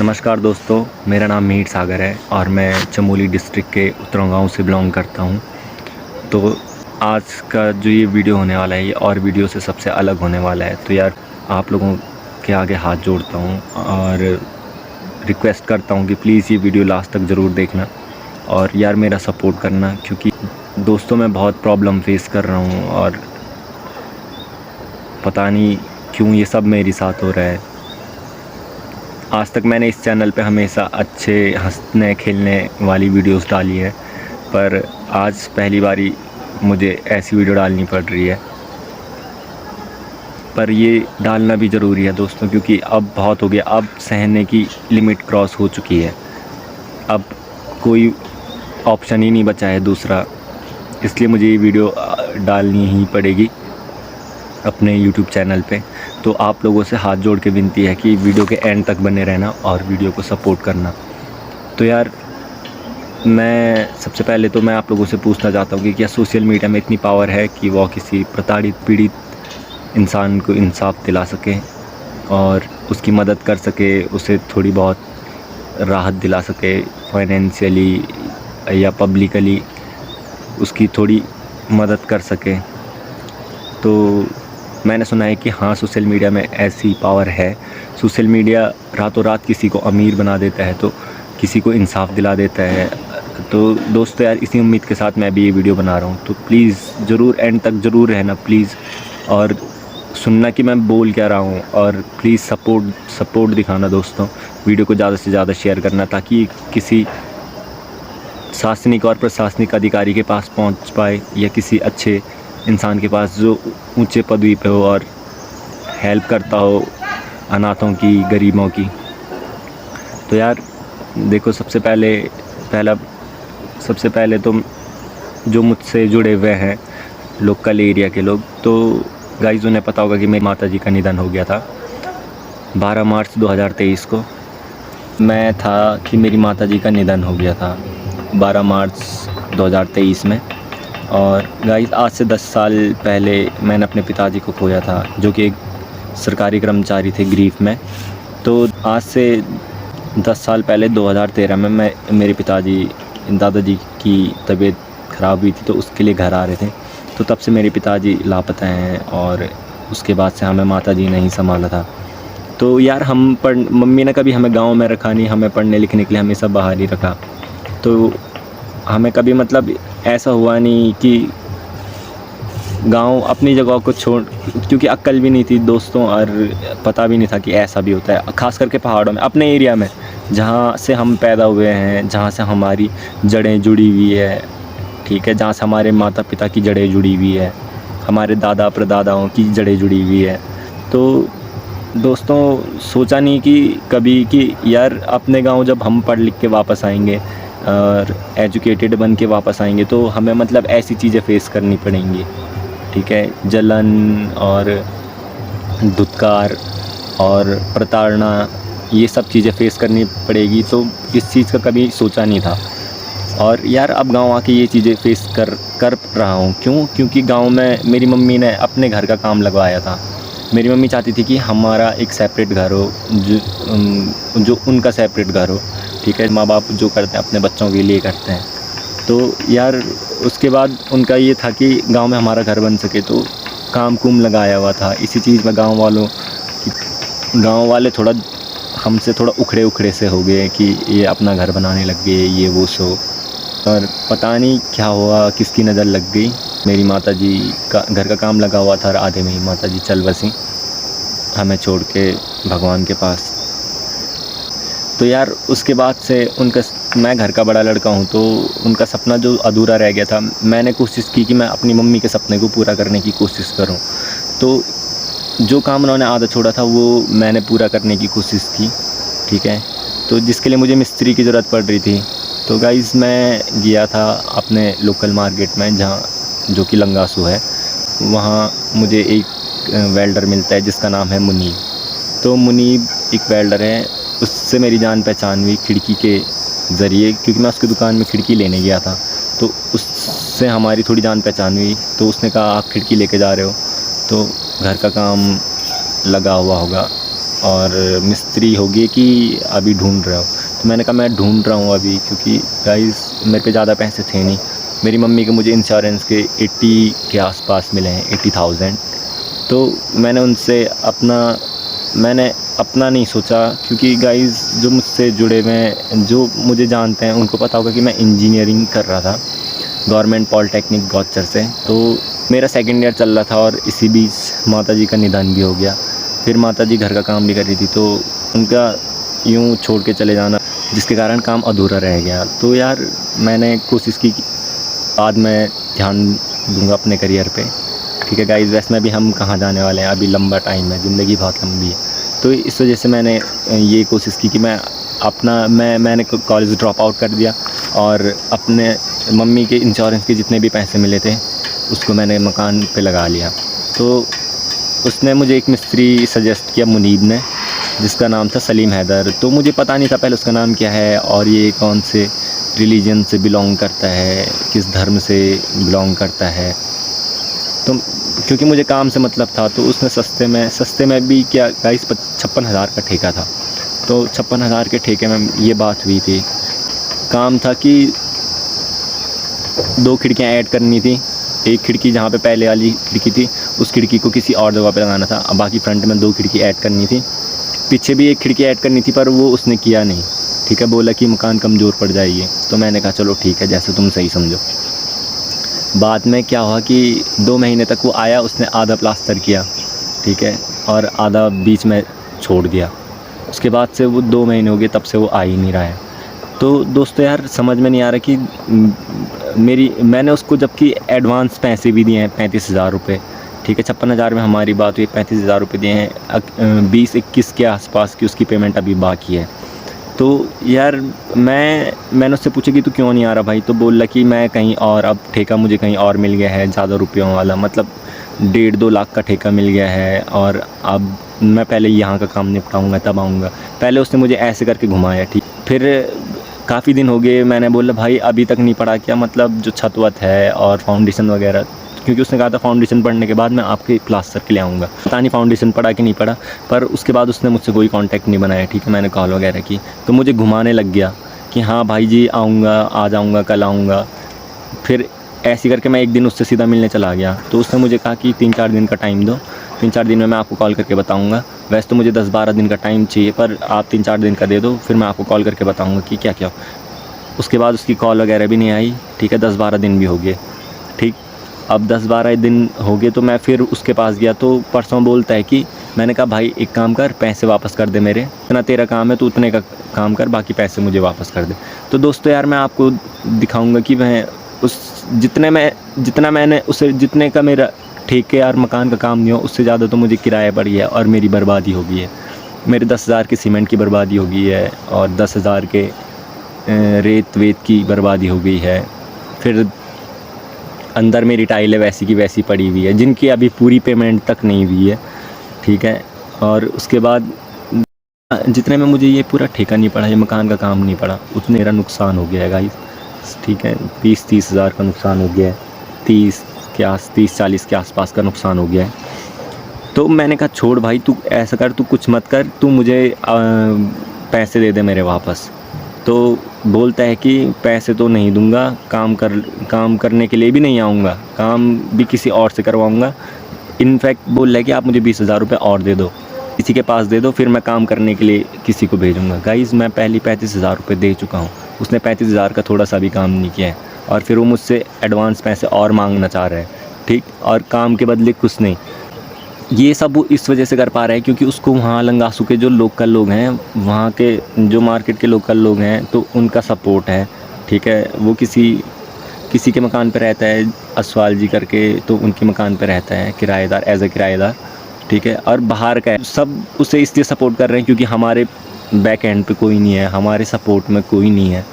नमस्कार दोस्तों, मेरा नाम मीर सागर है और मैं चमोली डिस्ट्रिक्ट के उतरौं गाँव से बिलोंग करता हूँ। तो आज का जो ये वीडियो होने वाला है, ये और वीडियो से सबसे अलग होने वाला है। तो यार आप लोगों के आगे हाथ जोड़ता हूँ और रिक्वेस्ट करता हूँ कि प्लीज़ ये वीडियो लास्ट तक ज़रूर देखना और यार मेरा सपोर्ट करना, क्योंकि दोस्तों मैं बहुत प्रॉब्लम फेस कर रहा हूँ और पता नहीं क्यों ये सब मेरे साथ हो रहा है। आज तक मैंने इस चैनल पे हमेशा अच्छे हँसने खेलने वाली वीडियोस डाली है, पर आज पहली बारी मुझे ऐसी वीडियो डालनी पड़ रही है। पर ये डालना भी ज़रूरी है दोस्तों, क्योंकि अब बहुत हो गया, अब सहने की लिमिट क्रॉस हो चुकी है। अब कोई ऑप्शन ही नहीं बचा है दूसरा, इसलिए मुझे ये वीडियो डालनी ही पड़ेगी अपने यूट्यूब चैनल पे। तो आप लोगों से हाथ जोड़ के विनती है कि वीडियो के एंड तक बने रहना और वीडियो को सपोर्ट करना। तो यार मैं सबसे पहले तो मैं आप लोगों से पूछना चाहता हूँ कि क्या सोशल मीडिया में इतनी पावर है कि वो किसी प्रताड़ित पीड़ित इंसान को इंसाफ दिला सके और उसकी मदद कर सके, उसे थोड़ी बहुत राहत दिला सके फाइनेंशियली या पब्लिकली, उसकी थोड़ी मदद कर सके। तो मैंने सुना है कि हाँ, सोशल मीडिया में ऐसी पावर है। सोशल मीडिया रातों रात किसी को अमीर बना देता है, तो किसी को इंसाफ दिला देता है। तो दोस्तों यार, इसी उम्मीद के साथ मैं भी ये वीडियो बना रहा हूँ। तो प्लीज़ ज़रूर एंड तक ज़रूर रहना प्लीज़, और सुनना कि मैं बोल क्या रहा हूँ, और प्लीज़ सपोर्ट दिखाना दोस्तों। वीडियो को ज़्यादा से ज़्यादा शेयर करना ताकि किसी शासनिक और प्रशासनिक अधिकारी के पास पहुँच पाए, या किसी अच्छे इंसान के पास जो ऊंचे पदवी पे हो और हेल्प करता हो अनाथों की, गरीबों की। तो यार देखो, सबसे पहले तो जो मुझसे जुड़े हुए हैं लोकल एरिया के लोग, तो गाइस उन्हें पता होगा कि मेरी माताजी का निधन हो गया था 12 मार्च 2023 को। मैं था कि मेरी माताजी का निधन हो गया था 12 मार्च 2023 में। और गाइस आज से 10 साल पहले मैंने अपने पिताजी को खोया था, जो कि एक सरकारी कर्मचारी थे ग्रीफ में। तो आज से 10 साल पहले 2013 में मेरे दादाजी की तबीयत ख़राब हुई थी, तो उसके लिए घर आ रहे थे। तो तब से मेरे पिताजी लापता हैं और उसके बाद से हमें माताजी ने ही संभाला था। तो यार मम्मी ने कभी हमें गाँव में रखा नहीं, हमें पढ़ने लिखने के लिए हमेशा बाहर ही रखा। तो हमें कभी मतलब ऐसा हुआ नहीं कि गांव अपनी जगह को छोड़, क्योंकि अक्ल भी नहीं थी दोस्तों, और पता भी नहीं था कि ऐसा भी होता है, ख़ास करके पहाड़ों में, अपने एरिया में जहाँ से हम पैदा हुए हैं, जहाँ से हमारी जड़ें जुड़ी हुई है, ठीक है, जहाँ से हमारे माता पिता की जड़ें जुड़ी हुई है, हमारे दादा परदादाओं की जड़ें जुड़ी हुई है। तो दोस्तों सोचा नहीं कि कभी कि यार अपने गांव जब हम पढ़ लिख के वापस आएंगे और एजुकेटेड बन के वापस आएंगे, तो हमें मतलब ऐसी चीज़ें फेस करनी पड़ेंगी, ठीक है, जलन और धुतकार और प्रताड़ना, ये सब चीज़ें फेस करनी पड़ेगी। तो इस चीज़ का कभी सोचा नहीं था, और यार अब गांव आके ये चीज़ें फेस कर रहा हूँ। क्योंकि गांव में मेरी मम्मी ने अपने घर का काम लगवाया था। मेरी मम्मी चाहती थी कि हमारा एक सेपरेट घर हो, जो उनका सेपरेट घर हो, ठीक है। माँ बाप जो करते हैं अपने बच्चों के लिए करते हैं। तो यार उसके बाद उनका ये था कि गांव में हमारा घर बन सके, तो काम कुम लगाया हुआ था इसी चीज़ में। गांव वाले थोड़ा हमसे थोड़ा उखड़े से हो गए कि ये अपना घर बनाने लग गए, ये वो सो। और पता नहीं क्या हुआ, किसकी नज़र लग गई, मेरी माताजी का घर का काम लगा हुआ था और आधे में ही माताजी चल बसी हमें छोड़ के भगवान के पास। तो यार उसके बाद से मैं घर का बड़ा लड़का हूँ, तो उनका सपना जो अधूरा रह गया था, मैंने कोशिश की कि मैं अपनी मम्मी के सपने को पूरा करने की कोशिश करूँ। तो जो काम उन्होंने आधा छोड़ा था वो मैंने पूरा करने की कोशिश की, ठीक है। तो जिसके लिए मुझे मिस्त्री की ज़रूरत पड़ रही थी। तो गाइज़ मैं गया था अपने लोकल मार्केट में, जो कि लंगासू है, वहाँ मुझे एक वेल्डर मिलता है जिसका नाम है मुनीब। तो मुनीब एक वेल्डर है, उससे मेरी जान पहचान हुई खिड़की के ज़रिए, क्योंकि मैं उसकी दुकान में खिड़की लेने गया था। तो उससे हमारी थोड़ी जान पहचान हुई। तो उसने कहा आप खिड़की लेके जा रहे हो, तो घर का काम लगा हुआ होगा, और मिस्त्री होगी कि अभी ढूंढ रहे हो? तो मैंने कहा मैं ढूंढ रहा हूँ अभी, क्योंकि गाइस मेरे पे ज़्यादा पैसे थे नहीं। मेरी मम्मी के मुझे इंश्योरेंस के 80 के आसपास मिले हैं, 80,000। तो मैंने अपना नहीं सोचा, क्योंकि गाइस जो मुझसे जुड़े हुए हैं, जो मुझे जानते हैं, उनको पता होगा कि मैं इंजीनियरिंग कर रहा था गवर्नमेंट पॉलिटेक्निक गौचर से। तो मेरा सेकंड ईयर चल रहा था और इसी बीच माताजी का निधन भी हो गया। फिर माताजी घर का काम भी कर रही थी, तो उनका यूँ छोड़ के चले जाना, जिसके कारण काम अधूरा रह गया। तो यार मैंने कोशिश की कि बाद में ध्यान दूंगा अपने करियर पे। ठीक है गाइस, वैसे में भी हम कहाँ जाने वाले हैं, अभी लंबा टाइम है, ज़िंदगी बहुत लंबी है। तो इस वजह से मैंने ये कोशिश की कि मैंने कॉलेज ड्रॉप आउट कर दिया और अपने मम्मी के इंश्योरेंस के जितने भी पैसे मिले थे उसको मैंने मकान पे लगा लिया। तो उसने मुझे एक मिस्त्री सजेस्ट किया, मुनीब ने, जिसका नाम था सलीम हैदर। तो मुझे पता नहीं था पहले उसका नाम क्या है और ये कौन से रिलीजन से बिलोंग करता है, किस धर्म से बिलोंग करता है। तो क्योंकि मुझे काम से मतलब था, तो उसने सस्ते में भी क्या गाइस 56,000 का ठेका था। तो 56,000 के ठेके में ये बात हुई थी, काम था कि 2 खिड़कियाँ ऐड करनी थी। एक खिड़की जहाँ पे पहले वाली खिड़की थी, उस खिड़की को किसी और जगह पे लगाना था। अब बाकी फ्रंट में 2 खिड़की ऐड करनी थी, पीछे भी एक खिड़की ऐड करनी थी, पर वो उसने किया नहीं। ठीक है, बोला कि मकान कमज़ोर पड़ जाएगी। तो मैंने कहा चलो ठीक है, जैसे तुम सही समझो। बाद में क्या हुआ कि 2 महीने तक वो आया, उसने आधा प्लास्टर किया, ठीक है, और आधा बीच में छोड़ दिया। उसके बाद से वो 2 महीने हो गए, तब से वो आ ही नहीं रहा है। तो दोस्तों यार समझ में नहीं आ रहा कि मैंने उसको जबकि एडवांस पैसे भी दिए हैं 35,000 रुपये। ठीक है, 56,000 में हमारी बात हुई, 35,000 रुपये दिए हैं। 20-21 के आसपास की उसकी पेमेंट अभी बाकी है। तो यार मैंने उससे पूछा कि तू क्यों नहीं आ रहा भाई? तो बोला कि मैं कहीं और, अब ठेका मुझे कहीं और मिल गया है ज़्यादा रुपयों वाला, मतलब 1.5-2 लाख का ठेका मिल गया है, और अब मैं पहले यहाँ का काम निपटाऊँगा तब आऊँगा। पहले उसने मुझे ऐसे करके घुमाया, ठीक। फिर काफ़ी दिन हो गए, मैंने बोला भाई अभी तक नहीं पड़ा क्या, मतलब जो छत वत है और फाउंडेशन वगैरह, क्योंकि उसने कहा था फाउंडेशन पढ़ने के बाद मैं आपके प्लास्टर के लिए आऊँगा। पता नहीं फाउंडेशन पड़ा कि नहीं पड़ा, पर उसके बाद उसने मुझसे कोई कांटेक्ट नहीं बनाया। ठीक है, मैंने कॉल वगैरह की, तो मुझे घुमाने लग गया कि हाँ भाई जी आऊँगा, आ जाऊँगा, कल आऊँगा। फिर ऐसे करके मैं एक दिन उससे सीधा मिलने चला गया। तो उसने मुझे कहा कि 3-4 दिन का टाइम दो, 3-4 दिन में मैं आपको कॉल करके बताऊँगा। वैसे तो मुझे 10-12 दिन का टाइम चाहिए, पर आप 3-4 दिन का दे दो, फिर मैं आपको कॉल करके बताऊँगा कि क्या क्या। उसके बाद उसकी कॉल वगैरह भी नहीं आई। ठीक है, 10-12 दिन भी हो गए। ठीक, अब 10-12 दिन हो गए तो मैं फिर उसके पास गया, तो परसों बोलता है कि, मैंने कहा भाई एक काम कर, पैसे वापस कर दे मेरे, इतना तेरा काम है तो उतने का काम कर, बाकी पैसे मुझे वापस कर दे। तो दोस्तों यार मैं आपको दिखाऊंगा कि मैं जितने का मेरा ठेके और मकान का काम नहीं हो, उससे ज़्यादा तो मुझे किराया पड़ी है और मेरी बर्बादी हो गई है। मेरे 10,000 के सीमेंट की बर्बादी हो गई है और 10,000 के रेत वेत की बर्बादी हो गई है। फिर अंदर मेरी टाइलें वैसी की वैसी पड़ी हुई है, जिनकी अभी पूरी पेमेंट तक नहीं हुई है। ठीक है, और उसके बाद जितने में मुझे ये पूरा ठेका नहीं पड़ा, ये मकान का काम नहीं पड़ा, उतने मेरा नुकसान हो गया है गाइस। ठीक है, 20-30 हज़ार का नुकसान हो गया है, 30-40 के आसपास का नुकसान हो गया है। तो मैंने कहा छोड़ भाई, तू ऐसा कर, तू कुछ मत कर, तू मुझे पैसे दे दे मेरे वापस। तो बोलता है कि पैसे तो नहीं दूंगा, काम करने के लिए भी नहीं आऊँगा, काम भी किसी और से करवाऊँगा। इनफैक्ट बोल रहा है कि आप मुझे 20,000 रुपये और दे दो, किसी के पास दे दो, फिर मैं काम करने के लिए किसी को भेजूँगा। गाइज़ मैं पहले 35,000 रुपये दे चुका हूँ, उसने 35,000 का थोड़ा सा भी काम नहीं किया है, और फिर वो मुझसे एडवांस पैसे और मांगना चाह रहा है। ठीक, और काम के बदले कुछ नहीं। ये सब वो इस वजह से कर पा रहा है क्योंकि उसको वहाँ लंगासू के जो लोकल लोग हैं, वहाँ के जो मार्केट के लोकल लोग हैं, तो उनका सपोर्ट है। ठीक है, वो किसी के मकान पे रहता है, असवाल जी करके, तो उनके मकान पे रहता है किराएदार, एज ए किराएदार। ठीक है, और बाहर का है, सब उसे इसलिए सपोर्ट कर रहे हैं क्योंकि हमारे बैक एंड पे कोई नहीं है, हमारे सपोर्ट में कोई नहीं है।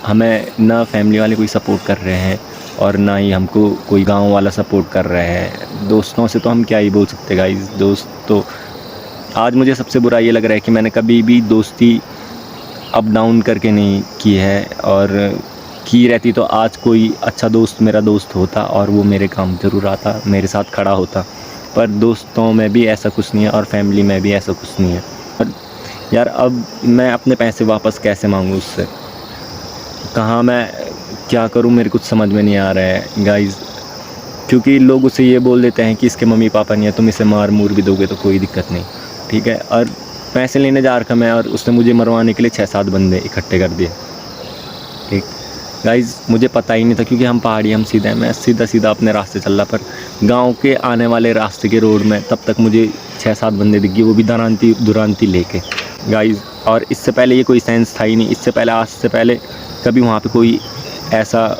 हमें ना फैमिली वाले कोई सपोर्ट कर रहे हैं और ना ही हमको कोई गांव वाला सपोर्ट कर रहा है। दोस्तों से तो हम क्या ही बोल सकते गाइस। दोस्त तो आज मुझे सबसे बुरा ये लग रहा है कि मैंने कभी भी दोस्ती अप डाउन करके नहीं की है, और की रहती तो आज कोई अच्छा दोस्त मेरा दोस्त होता और वो मेरे काम ज़रूर आता, मेरे साथ खड़ा होता। पर दोस्तों में भी ऐसा कुछ नहीं है और फैमिली में भी ऐसा कुछ नहीं है। और यार अब मैं अपने पैसे वापस कैसे मांगूँ उससे, कहाँ मैं क्या करूँ, मेरे कुछ समझ में नहीं आ रहा है गाइज़। क्योंकि लोग उसे ये बोल देते हैं कि इसके मम्मी पापा नहीं है, तुम इसे मार मूर भी दोगे तो कोई दिक्कत नहीं, ठीक है। और पैसे लेने जा रखा मैं, और उसने मुझे मरवाने के लिए 6-7 बंदे इकट्ठे कर दिए, ठीक गाइज़। मुझे पता ही नहीं था, क्योंकि हम पहाड़ी, हम सीधे हैं, मैं सीधा अपने रास्ते चल रहा, पर गांव के आने वाले रास्ते के रोड में तब तक मुझे 6-7 बंदे दिख गए, वो भी दुरांती लेके गाइज़। और इससे पहले ये कोई सेंस था ही नहीं, इससे पहले, आज से पहले कभी वहाँ पे कोई ऐसा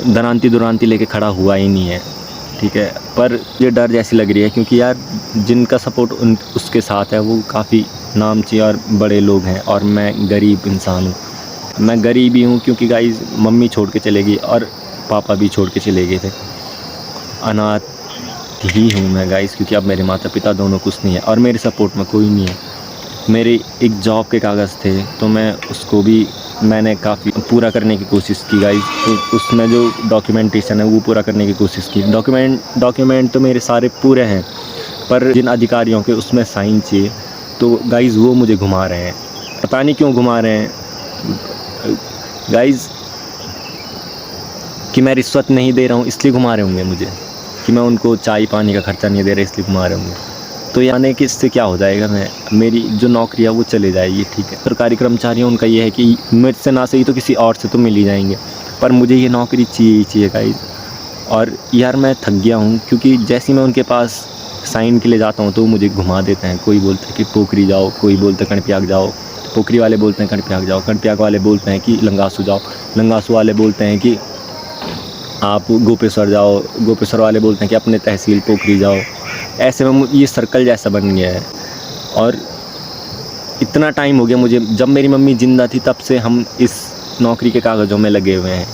दुरांती लेके खड़ा हुआ ही नहीं है, ठीक है। पर ये डर जैसी लग रही है, क्योंकि यार जिनका सपोर्ट उसके साथ है वो काफ़ी नामची और बड़े लोग हैं, और मैं गरीब इंसान हूँ। मैं गरीब ही हूँ क्योंकि गाइस मम्मी छोड़ के चले गई और पापा भी छोड़ के चले गए थे। अनाथ ही हूँ मैं गाइस, क्योंकि अब मेरे माता पिता दोनों कुछ नहीं है और मेरे सपोर्ट में कोई नहीं है। मेरे एक जॉब के कागज़ थे, तो मैं उसको भी मैंने काफ़ी पूरा करने की कोशिश की गाइस। तो उसमें जो डॉक्यूमेंटेशन है वो पूरा करने की कोशिश की। डॉक्यूमेंट तो मेरे सारे पूरे हैं, पर जिन अधिकारियों के उसमें साइन चाहिए, तो गाइस वो मुझे घुमा रहे हैं। पता नहीं क्यों घुमा रहे हैं गाइस, कि मैं रिश्वत नहीं दे रहा हूँ इसलिए घुमा रहे होंगे मुझे, कि मैं उनको चाय पानी का खर्चा नहीं दे रहा इसलिए घुमा रहे होंगे। तो यानी कि इससे क्या हो जाएगा, मेरी जो नौकरी है वो चले जाएगी, ठीक है। सरकारी कर्मचारी उनका ये है कि मुझसे ना सही तो किसी और से तो मिल ही जाएंगे, पर मुझे ये नौकरी चाहिए ही चाहिए गाइस। और यार मैं थक गया हूँ, क्योंकि जैसे मैं उनके पास साइन के लिए जाता हूँ तो मुझे घुमा देते हैं। कोई बोलता है कि पोखरी जाओ, कोई बोलता है कणप्याग जाओ, पोखरी वाले बोलते हैं कणप्याग जाओ, कणप्याग वाले बोलते हैं कि लंगासू जाओ, लंगासू वाले बोलते हैं कि आप गोपेश्वर जाओ, गोपेश्वर वाले बोलते हैं कि अपने तहसील पोखरी जाओ। ऐसे में ये सर्कल जैसा बन गया है। और इतना टाइम हो गया मुझे, जब मेरी मम्मी ज़िंदा थी तब से हम इस नौकरी के कागज़ों में लगे हुए हैं,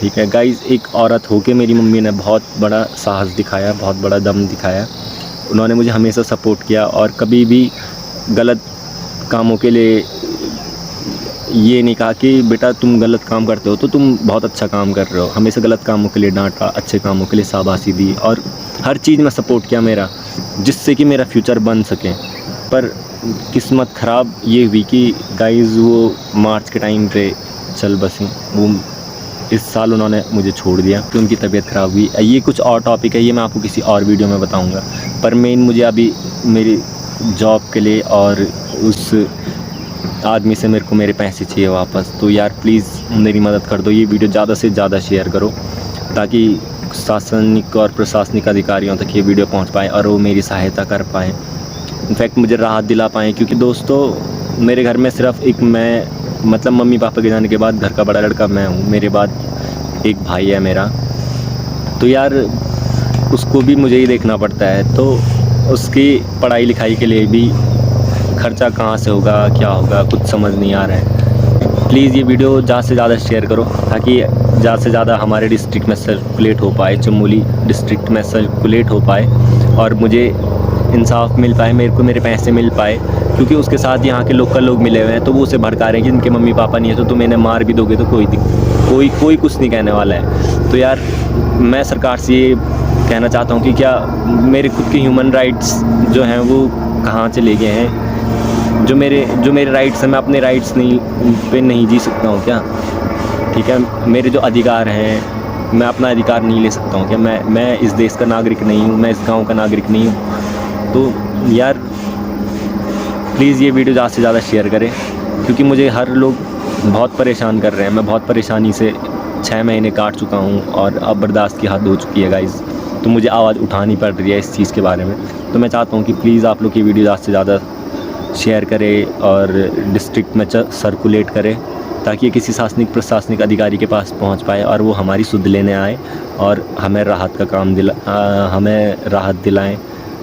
ठीक है गाइज़। एक औरत होके मेरी मम्मी ने बहुत बड़ा साहस दिखाया, बहुत बड़ा दम दिखाया। उन्होंने मुझे हमेशा सपोर्ट किया और कभी भी गलत कामों के लिए ये नहीं कहा कि बेटा तुम गलत काम करते हो तो तुम बहुत अच्छा काम कर रहे हो। हमेशा गलत कामों के लिए डांटा, अच्छे कामों के लिए शाबाशी दी, और हर चीज़ में सपोर्ट किया मेरा, जिससे कि मेरा फ्यूचर बन सके। पर किस्मत ख़राब ये हुई कि गाइज़ वो मार्च के टाइम पे चल बसी। वो इस साल उन्होंने मुझे छोड़ दिया कि उनकी तबीयत ख़राब हुई। ये कुछ और टॉपिक है, ये मैं आपको किसी और वीडियो में बताऊँगा। पर मेन मुझे अभी मेरी जॉब के लिए और उस आदमी से मेरे को मेरे पैसे चाहिए वापस। तो यार प्लीज़ मेरी मदद कर दो, ये वीडियो ज़्यादा से ज़्यादा शेयर करो, ताकि शासनिक और प्रशासनिक अधिकारियों तक ये वीडियो पहुंच पाए और वो मेरी सहायता कर पाएँ, इनफैक्ट मुझे राहत दिला पाएँ। क्योंकि दोस्तों मेरे घर में सिर्फ एक मैं, मतलब मम्मी पापा के जाने के बाद घर का बड़ा लड़का मैं हूँ, मेरे बाद एक भाई है मेरा। तो यार उसको भी मुझे ही देखना पड़ता है, तो उसकी पढ़ाई लिखाई के लिए भी खर्चा कहाँ से होगा, क्या होगा, कुछ समझ नहीं आ रहा है। प्लीज़ ये वीडियो ज़्यादा से ज़्यादा शेयर करो, ताकि ज़्यादा से ज़्यादा हमारे डिस्ट्रिक्ट में सर्कुलेट हो पाए, चमोली डिस्ट्रिक्ट में सर्कुलेट हो पाए, और मुझे इंसाफ मिल पाए, मेरे को मेरे पैसे मिल पाए। क्योंकि उसके साथ यहाँ के लोकल लोग मिले हुए हैं, तो वो उसे भड़का रहे हैं कि इनके मम्मी पापा नहीं है तो तुम इन्हें मार भी दोगे तो कोई कुछ नहीं कहने वाला है। तो यार मैं सरकार से ये कहना चाहता हूँ कि क्या मेरे खुद के ह्यूमन राइट्स जो हैं वो कहाँ चले गए हैं। जो मेरे राइट्स हैं, मैं अपने राइट्स नहीं जी सकता हूँ क्या, ठीक है। मेरे जो अधिकार हैं, मैं अपना अधिकार नहीं ले सकता हूँ क्या। मैं इस देश का नागरिक नहीं हूँ, मैं इस गांव का नागरिक नहीं हूँ। तो यार प्लीज़ ये वीडियो ज़्यादा से ज़्यादा शेयर करें, क्योंकि मुझे हर लोग बहुत परेशान कर रहे हैं। मैं बहुत परेशानी से 6 महीने काट चुका हूँ और अब बर्दाश्त की हद हो चुकी है गाइज़। तो मुझे आवाज़ उठानी पड़ रही है इस चीज़ के बारे में। तो मैं चाहता हूँ कि प्लीज़ आप लोग ये वीडियो ज़्यादा से ज़्यादा शेयर करें और डिस्ट्रिक्ट में सर्कुलेट करें, ताकि ये किसी प्रशासनिक अधिकारी के पास पहुंच पाए और वो हमारी सुध लेने आए और हमें राहत दिलाएं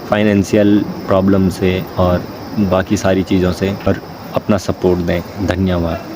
फाइनेंशियल प्रॉब्लम से और बाकी सारी चीज़ों से, और अपना सपोर्ट दें। धन्यवाद।